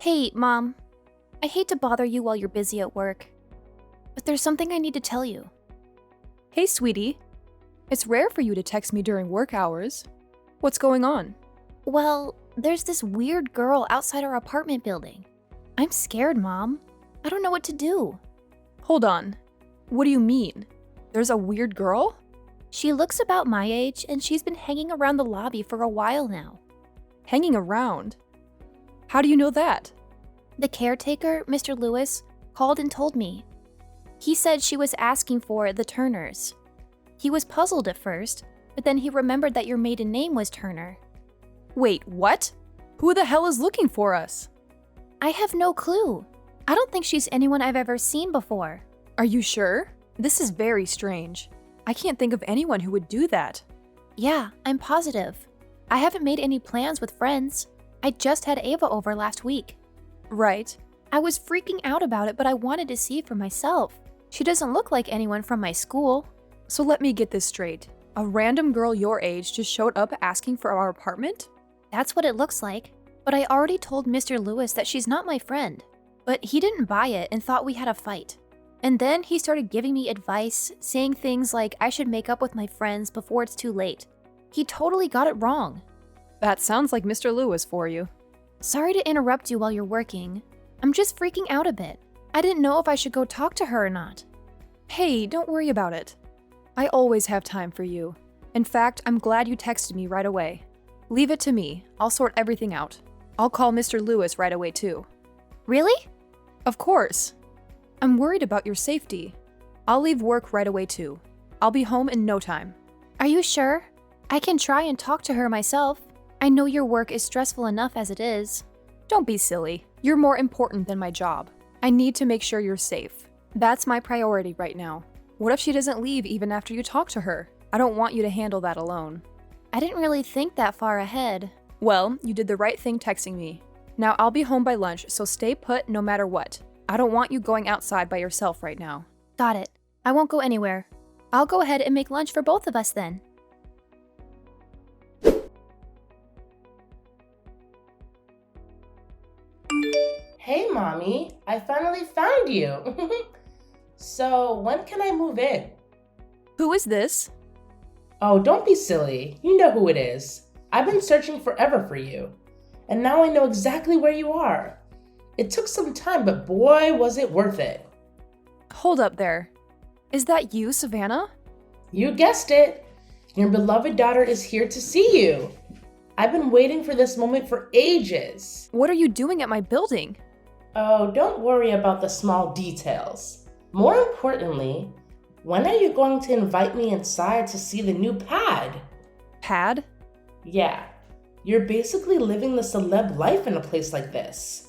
Hey, Mom. I hate to bother you while you're busy at work, but there's something I need to tell you. Hey, sweetie. It's rare for you to text me during work hours. What's going on? Well, there's this weird girl outside our apartment building. I'm scared, Mom. I don't know what to do. Hold on. What do you mean? There's a weird girl? She looks about my age, and she's been hanging around the lobby for a while now. Hanging around? How do you know that? The caretaker, Mr. Lewis, called and told me. He said she was asking for the Turners. He was puzzled at first, but then he remembered that your maiden name was Turner. Wait, what? Who the hell is looking for us? I have no clue. I don't think she's anyone I've ever seen before. Are you sure? This is very strange. I can't think of anyone who would do that. Yeah, I'm positive. I haven't made any plans with friends. I just had Ava over last week. Right. I was freaking out about it, but I wanted to see for myself. She doesn't look like anyone from my school. So let me get this straight. A random girl your age just showed up asking for our apartment? That's what it looks like. But I already told Mr. Lewis that she's not my friend. But he didn't buy it and thought we had a fight. And then he started giving me advice, saying things like I should make up with my friends before it's too late. He totally got it wrong. That sounds like Mr. Lewis for you. Sorry to interrupt you while you're working. I'm just freaking out a bit. I didn't know if I should go talk to her or not. Hey, don't worry about it. I always have time for you. In fact, I'm glad you texted me right away. Leave it to me. I'll sort everything out. I'll call Mr. Lewis right away too. Really? Of course. I'm worried about your safety. I'll leave work right away too. I'll be home in no time. Are you sure? I can try and talk to her myself. I know your work is stressful enough as it is. Don't be silly. You're more important than my job. I need to make sure you're safe. That's my priority right now. What if she doesn't leave even after you talk to her? I don't want you to handle that alone. I didn't really think that far ahead. Well, you did the right thing texting me. Now I'll be home by lunch, so stay put no matter what. I don't want you going outside by yourself right now. Got it. I won't go anywhere. I'll go ahead and make lunch for both of us then. Hey, Mommy, I finally found you. So, when can I move in? Who is this? Oh, don't be silly. You know who it is. I've been searching forever for you. And now I know exactly where you are. It took some time, but boy, was it worth it. Hold up there. Is that you, Savannah? You guessed it. Your beloved daughter is here to see you. I've been waiting for this moment for ages. What are you doing at my building? Oh, don't worry about the small details. More importantly, when are you going to invite me inside to see the new pad? Pad? Yeah, you're basically living the celeb life in a place like this.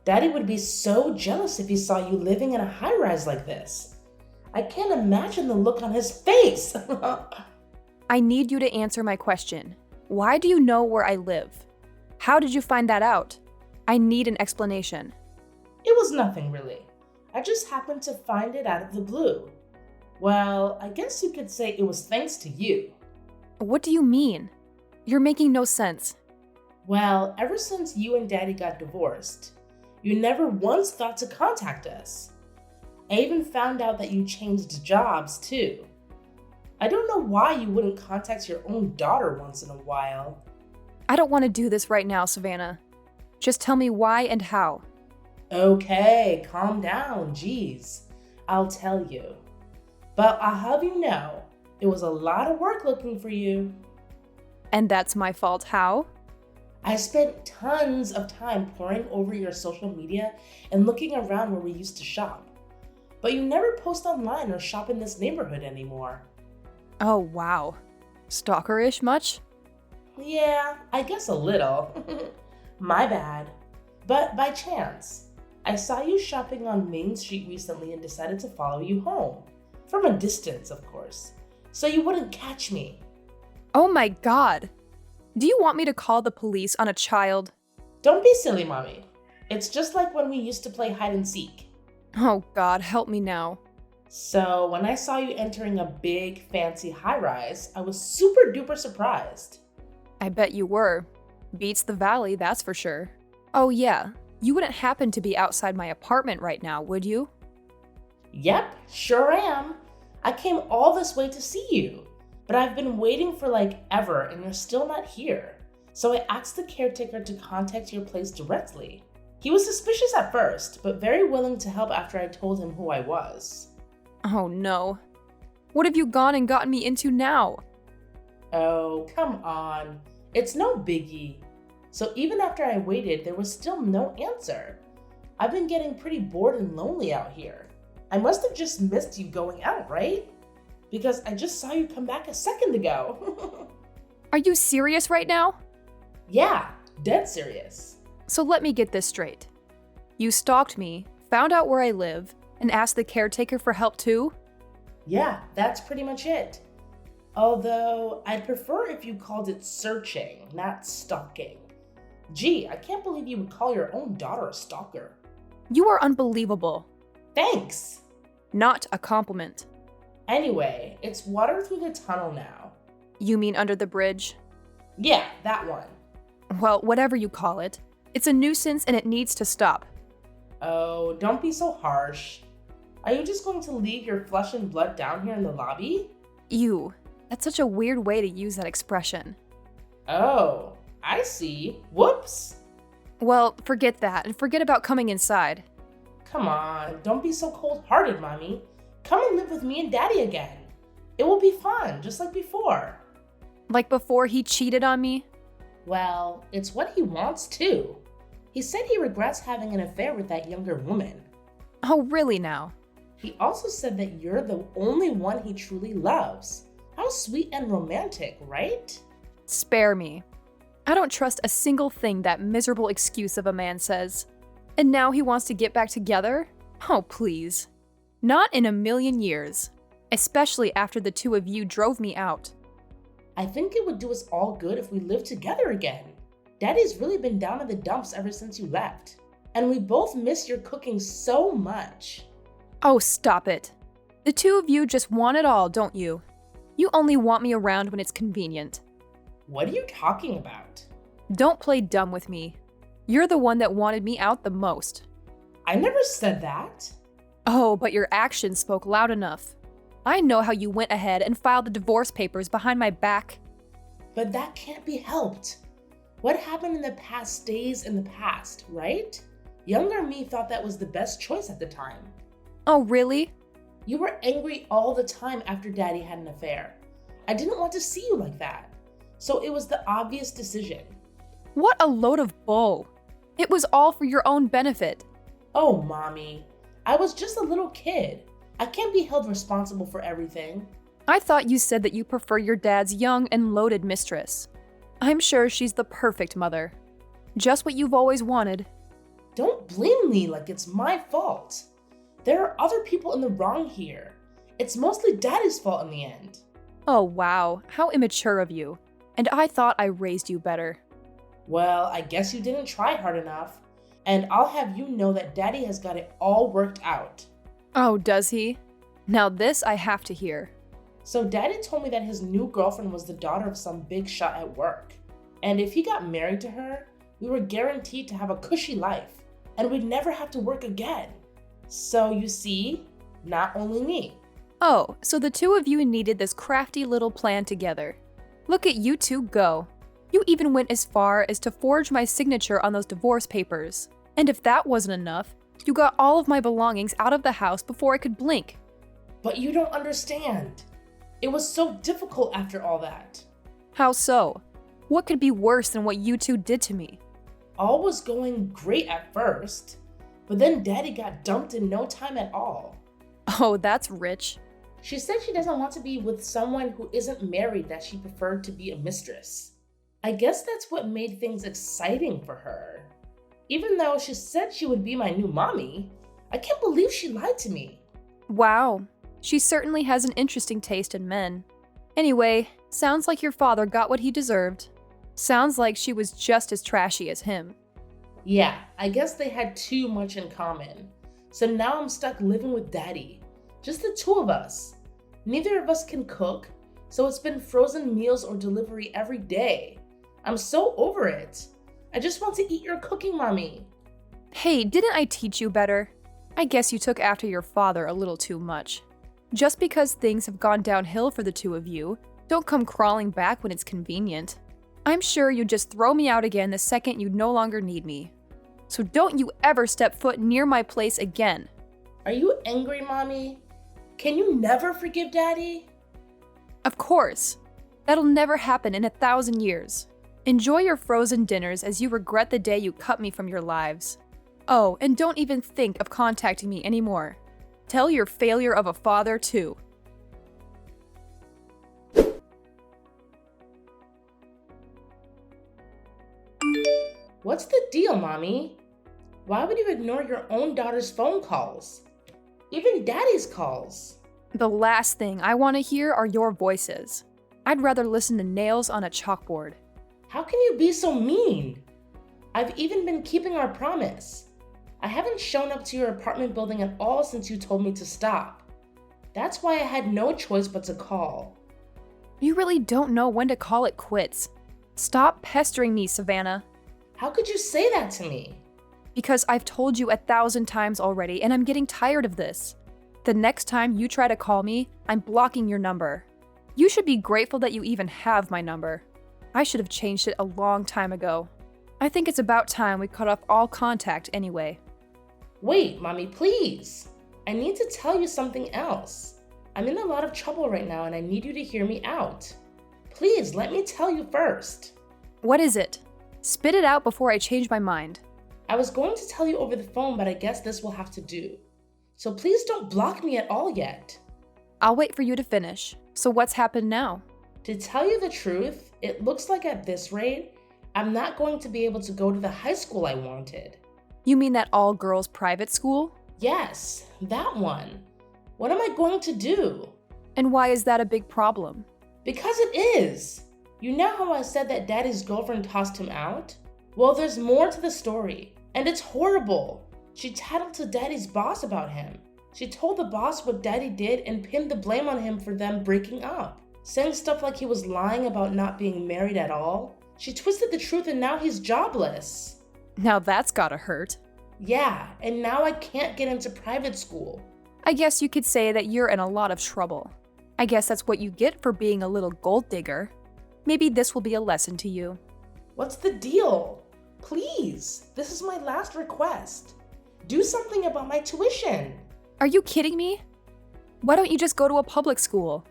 Daddy would be so jealous if he saw you living in a high-rise like this. I can't imagine the look on his face. I need you to answer my question. Why do you know where I live? How did you find that out? I need an explanation. It was nothing really. I just happened to find it out of the blue. Well, I guess you could say it was thanks to you. What do you mean? You're making no sense. Well, ever since you and Daddy got divorced, you never once thought to contact us. I even found out that you changed jobs too. I don't know why you wouldn't contact your own daughter once in a while. I don't want to do this right now, Savannah. Just tell me why and how. Okay, calm down, geez. I'll tell you. But I'll have you know, it was a lot of work looking for you. And that's my fault. How? I spent tons of time poring over your social media and looking around where we used to shop. But you never post online or shop in this neighborhood anymore. Oh, wow. Stalkerish much? Yeah, I guess a little. My bad. But by chance, I saw you shopping on Main Street recently and decided to follow you home. From a distance, of course. So you wouldn't catch me. Oh my God. Do you want me to call the police on a child? Don't be silly, Mommy. It's just like when we used to play hide and seek. Oh God, help me now. So when I saw you entering a big, fancy high-rise, I was super duper surprised. I bet you were. Beats the valley, that's for sure. Oh yeah, You wouldn't happen to be outside my apartment right now, would you? Yep, sure am. I came all this way to see you, but I've been waiting for like ever and you're still not here. So I asked the caretaker to contact your place directly. He was suspicious at first, but very willing to help after I told him who I was. Oh no. What have you gone and gotten me into now? Oh, come on. It's no biggie. So even after I waited, there was still no answer. I've been getting pretty bored and lonely out here. I must have just missed you going out, right? Because I just saw you come back a second ago. Are you serious right now? Yeah, dead serious. So let me get this straight. You stalked me, found out where I live, and asked the caretaker for help too? Yeah, that's pretty much it. Although, I'd prefer if you called it searching, not stalking. Gee, I can't believe you would call your own daughter a stalker. You are unbelievable. Thanks! Not a compliment. Anyway, it's water through the tunnel now. You mean under the bridge? Yeah, that one. Well, whatever you call it. It's a nuisance and it needs to stop. Oh, don't be so harsh. Are you just going to leave your flesh and blood down here in the lobby? Ew. That's such a weird way to use that expression. Oh, I see. Whoops. Well, forget that and forget about coming inside. Come on, don't be so cold-hearted, Mommy. Come and live with me and Daddy again. It will be fun, just like before. Like before he cheated on me? Well, it's what he wants too. He said he regrets having an affair with that younger woman. Oh, really now? He also said that you're the only one he truly loves. How sweet and romantic, right? Spare me. I don't trust a single thing that miserable excuse of a man says. And now he wants to get back together? Oh, please. Not in a million years. Especially after the two of you drove me out. I think it would do us all good if we lived together again. Daddy's really been down in the dumps ever since you left. And we both miss your cooking so much. Oh, stop it. The two of you just want it all, don't you? You only want me around when it's convenient. What are you talking about? Don't play dumb with me. You're the one that wanted me out the most. I never said that. Oh, but your actions spoke loud enough. I know how you went ahead and filed the divorce papers behind my back. But that can't be helped. What happened in the past stays in the past, right? Younger me thought that was the best choice at the time. Oh, really? You were angry all the time after Daddy had an affair. I didn't want to see you like that. So it was the obvious decision. What a load of bull. It was all for your own benefit. Oh, Mommy. I was just a little kid. I can't be held responsible for everything. I thought you said that you prefer your dad's young and loaded mistress. I'm sure she's the perfect mother. Just what you've always wanted. Don't blame me like it's my fault. There are other people in the wrong here. It's mostly Daddy's fault in the end. Oh, wow. How immature of you. And I thought I raised you better. Well, I guess you didn't try hard enough. And I'll have you know that Daddy has got it all worked out. Oh, does he? Now this I have to hear. So Daddy told me that his new girlfriend was the daughter of some big shot at work. And if he got married to her, we were guaranteed to have a cushy life. And we'd never have to work again. So you see, not only me. Oh, so the two of you needed this crafty little plan together. Look at you two go. You even went as far as to forge my signature on those divorce papers. And if that wasn't enough, you got all of my belongings out of the house before I could blink. But you don't understand. It was so difficult after all that. How so? What could be worse than what you two did to me? All was going great at first, but then Daddy got dumped in no time at all. Oh, that's rich. She said she doesn't want to be with someone who isn't married, that she preferred to be a mistress. I guess that's what made things exciting for her. Even though she said she would be my new mommy, I can't believe she lied to me. Wow, she certainly has an interesting taste in men. Anyway, sounds like your father got what he deserved. Sounds like she was just as trashy as him. Yeah, I guess they had too much in common. So now I'm stuck living with Daddy. Just the two of us. Neither of us can cook, so it's been frozen meals or delivery every day. I'm so over it. I just want to eat your cooking, Mommy. Hey, didn't I teach you better? I guess you took after your father a little too much. Just because things have gone downhill for the two of you, don't come crawling back when it's convenient. I'm sure you'd just throw me out again the second you no longer need me. So don't you ever step foot near my place again. Are you angry, Mommy? Can you never forgive Daddy? Of course. That'll never happen in 1,000 years. Enjoy your frozen dinners as you regret the day you cut me from your lives. Oh, and don't even think of contacting me anymore. Tell your failure of a father, too. What's the deal, Mommy? Why would you ignore your own daughter's phone calls? Even Daddy's calls? The last thing I want to hear are your voices. I'd rather listen to nails on a chalkboard. How can you be so mean? I've even been keeping our promise. I haven't shown up to your apartment building at all since you told me to stop. That's why I had no choice but to call. You really don't know when to call it quits. Stop pestering me, Savannah. How could you say that to me? Because I've told you 1,000 times already, and I'm getting tired of this. The next time you try to call me, I'm blocking your number. You should be grateful that you even have my number. I should have changed it a long time ago. I think it's about time we cut off all contact anyway. Wait, Mommy, please. I need to tell you something else. I'm in a lot of trouble right now and I need you to hear me out. Please, let me tell you first. What is it? Spit it out before I change my mind. I was going to tell you over the phone, but I guess this will have to do. So please don't block me at all yet. I'll wait for you to finish. So what's happened now? To tell you the truth, it looks like at this rate, I'm not going to be able to go to the high school I wanted. You mean that all-girls private school? Yes, that one. What am I going to do? And why is that a big problem? Because it is. You know how I said that Daddy's girlfriend tossed him out? Well, there's more to the story, and it's horrible. She tattled to Daddy's boss about him. She told the boss what Daddy did and pinned the blame on him for them breaking up, saying stuff like he was lying about not being married at all. She twisted the truth and now he's jobless. Now that's gotta hurt. Yeah, and now I can't get into private school. I guess you could say that you're in a lot of trouble. I guess that's what you get for being a little gold digger. Maybe this will be a lesson to you. What's the deal? Please, this is my last request. Do something about my tuition. Are you kidding me? Why don't you just go to a public school?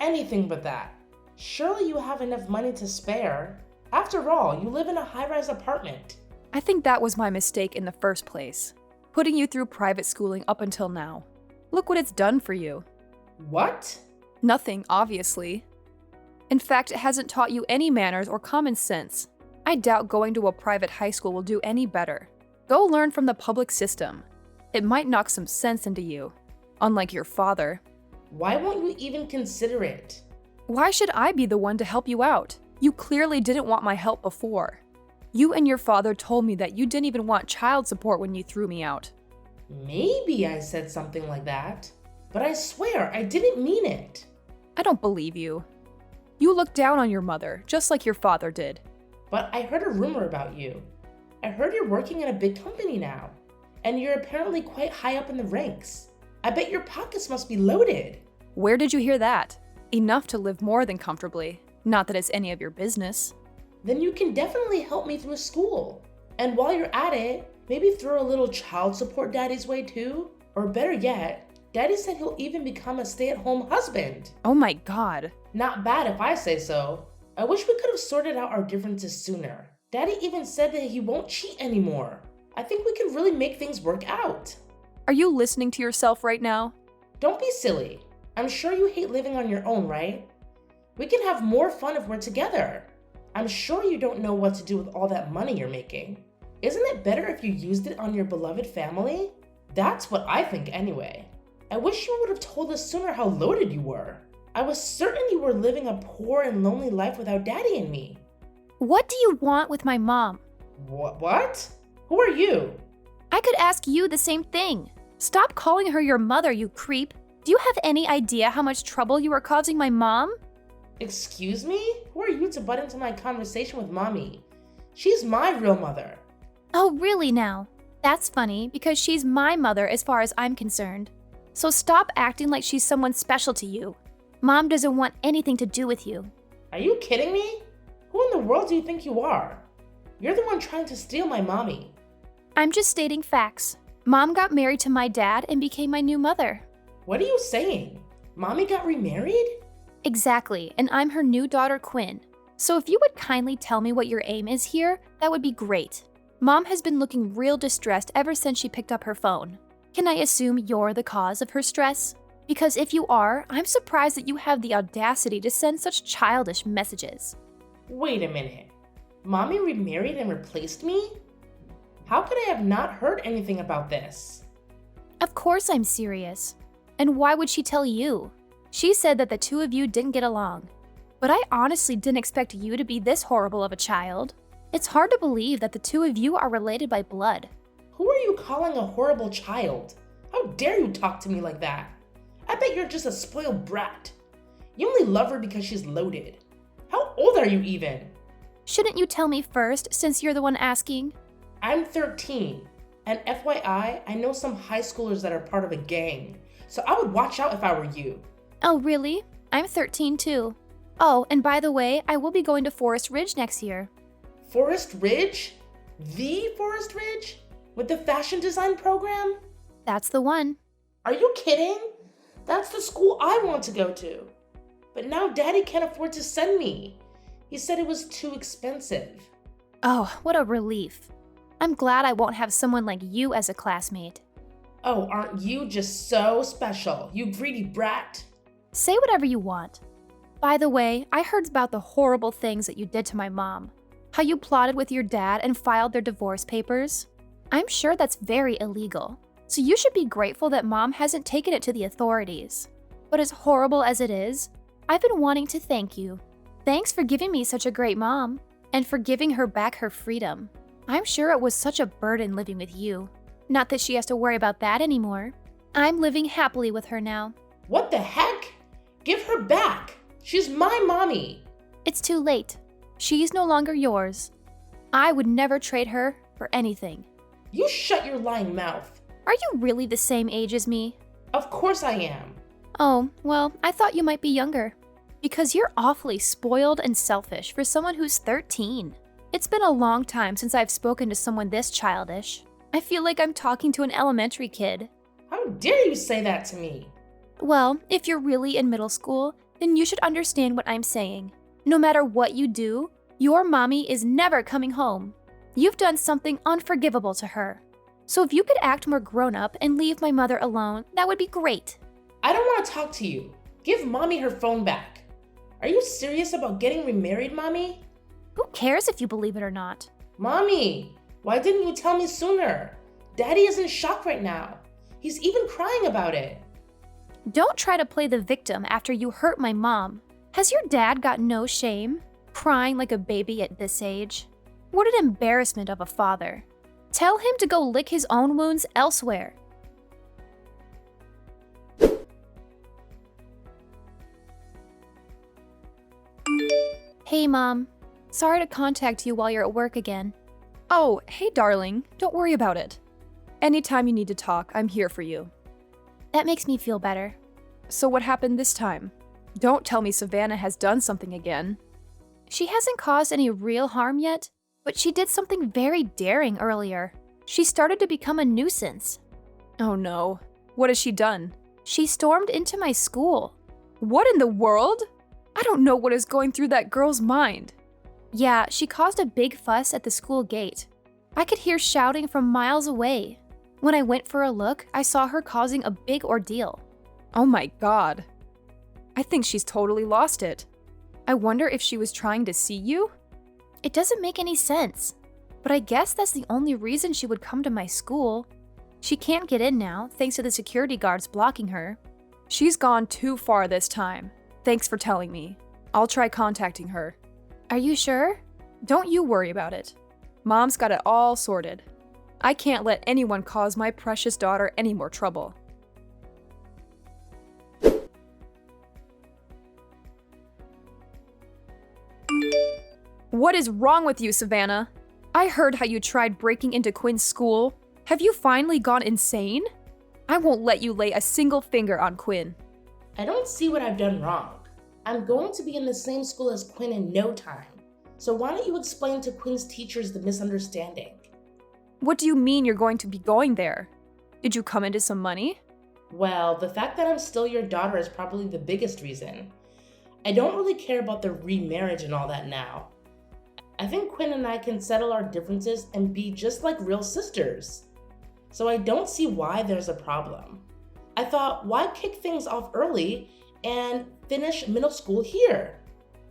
Anything but that. Surely you have enough money to spare. After all, you live in a high-rise apartment. I think that was my mistake in the first place, putting you through private schooling up until now. Look what it's done for you. What? Nothing, obviously. In fact, it hasn't taught you any manners or common sense. I doubt going to a private high school will do any better. Go learn from the public system. It might knock some sense into you, unlike your father. Why won't you even consider it? Why should I be the one to help you out? You clearly didn't want my help before. You and your father told me that you didn't even want child support when you threw me out. Maybe I said something like that, but I swear I didn't mean it. I don't believe you. You look down on your mother, just like your father did. But I heard a rumor about you. I heard you're working in a big company now, and you're apparently quite high up in the ranks. I bet your pockets must be loaded. Where did you hear that? Enough to live more than comfortably. Not that it's any of your business. Then you can definitely help me through school. And while you're at it, maybe throw a little child support Daddy's way too? Or better yet, Daddy said he'll even become a stay-at-home husband. Oh my God. Not bad if I say so. I wish we could have sorted out our differences sooner. Daddy even said that he won't cheat anymore. I think we can really make things work out. Are you listening to yourself right now? Don't be silly. I'm sure you hate living on your own, right? We can have more fun if we're together. I'm sure you don't know what to do with all that money you're making. Isn't it better if you used it on your beloved family? That's what I think anyway. I wish you would have told us sooner how loaded you were. I was certain you were living a poor and lonely life without Daddy and me. What do you want with my mom? What? Who are you? I could ask you the same thing. Stop calling her your mother, you creep. Do you have any idea how much trouble you are causing my mom? Excuse me? Who are you to butt into my conversation with Mommy? She's my real mother. Oh, really now? That's funny because she's my mother as far as I'm concerned. So stop acting like she's someone special to you. Mom doesn't want anything to do with you. Are you kidding me? Who in the world do you think you are? You're the one trying to steal my mommy. I'm just stating facts. Mom got married to my dad and became my new mother. What are you saying? Mommy got remarried? Exactly, and I'm her new daughter, Quinn. So if you would kindly tell me what your aim is here, that would be great. Mom has been looking real distressed ever since she picked up her phone. Can I assume you're the cause of her stress? Because if you are, I'm surprised that you have the audacity to send such childish messages. Wait a minute. Mommy remarried and replaced me? How could I have not heard anything about this? Of course I'm serious. And why would she tell you? She said that the two of you didn't get along. But I honestly didn't expect you to be this horrible of a child. It's hard to believe that the two of you are related by blood. Who are you calling a horrible child? How dare you talk to me like that? I bet you're just a spoiled brat. You only love her because she's loaded. How old are you even? Shouldn't you tell me first, since you're the one asking? I'm 13, and FYI, I know some high schoolers that are part of a gang, so I would watch out if I were you. Oh, really? I'm 13 too. Oh, and by the way, I will be going to Forest Ridge next year. Forest Ridge? The Forest Ridge? With the fashion design program? That's the one. Are you kidding? That's the school I want to go to. But now Daddy can't afford to send me. He said it was too expensive. Oh, what a relief. I'm glad I won't have someone like you as a classmate. Oh, aren't you just so special, you greedy brat? Say whatever you want. By the way, I heard about the horrible things that you did to my mom. How you plotted with your dad and filed their divorce papers. I'm sure that's very illegal. So you should be grateful that Mom hasn't taken it to the authorities. But as horrible as it is, I've been wanting to thank you. Thanks for giving me such a great mom, and for giving her back her freedom. I'm sure it was such a burden living with you. Not that she has to worry about that anymore. I'm living happily with her now. What the heck? Give her back! She's my mommy! It's too late. She's no longer yours. I would never trade her for anything. You shut your lying mouth. Are you really the same age as me? Of course I am. Oh, well, I thought you might be younger. Because you're awfully spoiled and selfish for someone who's 13. It's been a long time since I've spoken to someone this childish. I feel like I'm talking to an elementary kid. How dare you say that to me? Well, if you're really in middle school, then you should understand what I'm saying. No matter what you do, your mommy is never coming home. You've done something unforgivable to her. So if you could act more grown up and leave my mother alone, that would be great. I don't want to talk to you. Give mommy her phone back. Are you serious about getting remarried, mommy? Who cares if you believe it or not? Mommy, why didn't you tell me sooner? Daddy is in shock right now. He's even crying about it. Don't try to play the victim after you hurt my mom. Has your dad got no shame? Crying like a baby at this age? What an embarrassment of a father. Tell him to go lick his own wounds elsewhere. Hey, Mom. Sorry to contact you while you're at work again. Oh, hey darling, don't worry about it. Anytime you need to talk, I'm here for you. That makes me feel better. So what happened this time? Don't tell me Savannah has done something again. She hasn't caused any real harm yet, but she did something very daring earlier. She started to become a nuisance. Oh no, what has she done? She stormed into my school. What in the world? I don't know what is going through that girl's mind. Yeah, she caused a big fuss at the school gate. I could hear shouting from miles away. When I went for a look, I saw her causing a big ordeal. Oh my god. I think she's totally lost it. I wonder if she was trying to see you? It doesn't make any sense. But I guess that's the only reason she would come to my school. She can't get in now, thanks to the security guards blocking her. She's gone too far this time. Thanks for telling me. I'll try contacting her. Are you sure? Don't you worry about it. Mom's got it all sorted. I can't let anyone cause my precious daughter any more trouble. What is wrong with you, Savannah? I heard how you tried breaking into Quinn's school. Have you finally gone insane? I won't let you lay a single finger on Quinn. I don't see what I've done wrong. I'm going to be in the same school as Quinn in no time. So why don't you explain to Quinn's teachers the misunderstanding? What do you mean you're going to be going there? Did you come into some money? Well, the fact that I'm still your daughter is probably the biggest reason. I don't really care about the remarriage and all that now. I think Quinn and I can settle our differences and be just like real sisters. So I don't see why there's a problem. I thought, why kick things off early and finish middle school here?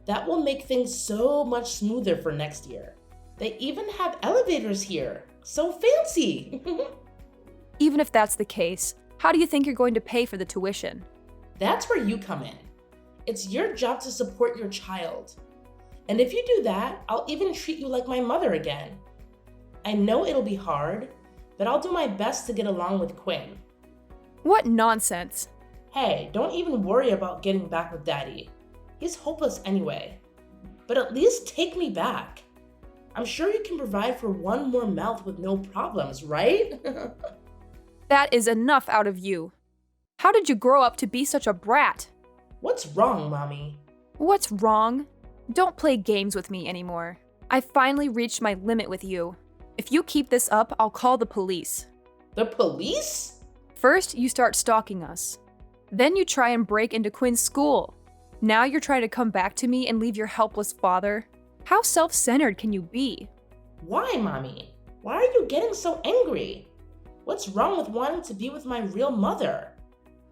That will make things so much smoother for next year. They even have elevators here. So fancy! Even if that's the case, how do you think you're going to pay for the tuition? That's where you come in. It's your job to support your child. And if you do that, I'll even treat you like my mother again. I know it'll be hard, but I'll do my best to get along with Quinn. What nonsense! Hey, don't even worry about getting back with Daddy. He's hopeless anyway. But at least take me back. I'm sure you can provide for one more mouth with no problems, right? That is enough out of you. How did you grow up to be such a brat? What's wrong, Mommy? What's wrong? Don't play games with me anymore. I finally reached my limit with you. If you keep this up, I'll call the police. The police? First, you start stalking us. Then you try and break into Quinn's school. Now you're trying to come back to me and leave your helpless father? How self-centered can you be? Why, Mommy? Why are you getting so angry? What's wrong with wanting to be with my real mother?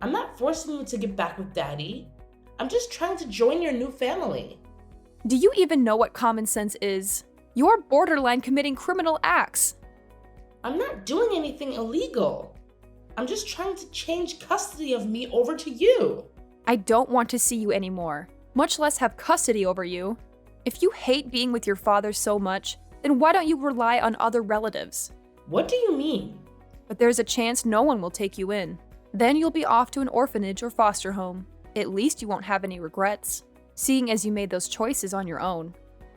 I'm not forcing you to get back with Daddy. I'm just trying to join your new family. Do you even know what common sense is? You're borderline committing criminal acts. I'm not doing anything illegal. I'm just trying to change custody of me over to you. I don't want to see you anymore, much less have custody over you. If you hate being with your father so much, then why don't you rely on other relatives? What do you mean? But there's a chance no one will take you in. Then you'll be off to an orphanage or foster home. At least you won't have any regrets, seeing as you made those choices on your own.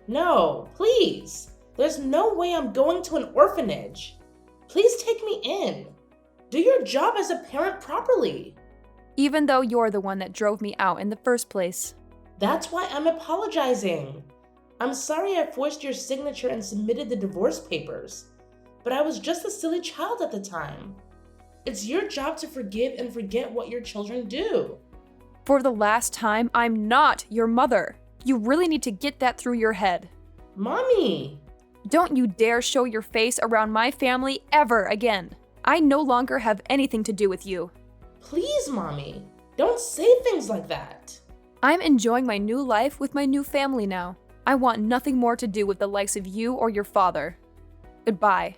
No, please. There's no way I'm going to an orphanage. Please take me in. Do your job as a parent properly. Even though you're the one that drove me out in the first place. That's why I'm apologizing. I'm sorry I forced your signature and submitted the divorce papers, but I was just a silly child at the time. It's your job to forgive and forget what your children do. For the last time, I'm not your mother. You really need to get that through your head. Mommy! Don't you dare show your face around my family ever again. I no longer have anything to do with you. Please, Mommy, don't say things like that. I'm enjoying my new life with my new family now. I want nothing more to do with the likes of you or your father. Goodbye.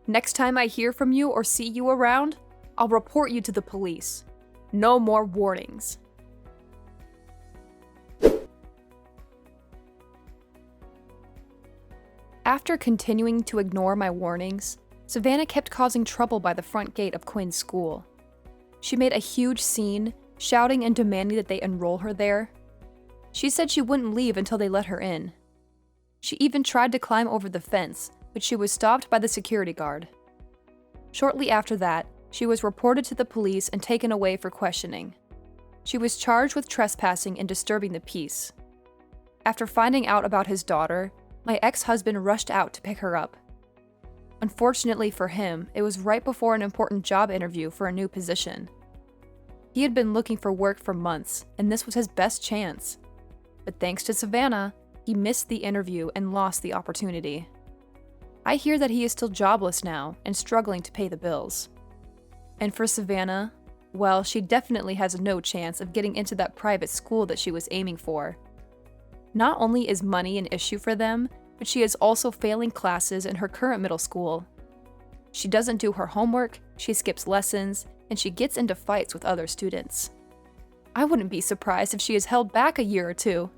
Next time I hear from you or see you around, I'll report you to the police. No more warnings. After continuing to ignore my warnings, Savannah kept causing trouble by the front gate of Quinn's school. She made a huge scene, shouting and demanding that they enroll her there. She said she wouldn't leave until they let her in. She even tried to climb over the fence, but she was stopped by the security guard. Shortly after that, she was reported to the police and taken away for questioning. She was charged with trespassing and disturbing the peace. After finding out about his daughter, my ex-husband rushed out to pick her up. Unfortunately for him, it was right before an important job interview for a new position. He had been looking for work for months, and this was his best chance. But thanks to Savannah, he missed the interview and lost the opportunity. I hear that he is still jobless now and struggling to pay the bills. And for Savannah, well, she definitely has no chance of getting into that private school that she was aiming for. Not only is money an issue for them, but she is also failing classes in her current middle school. She doesn't do her homework, she skips lessons, and she gets into fights with other students. I wouldn't be surprised if she is held back a year or two.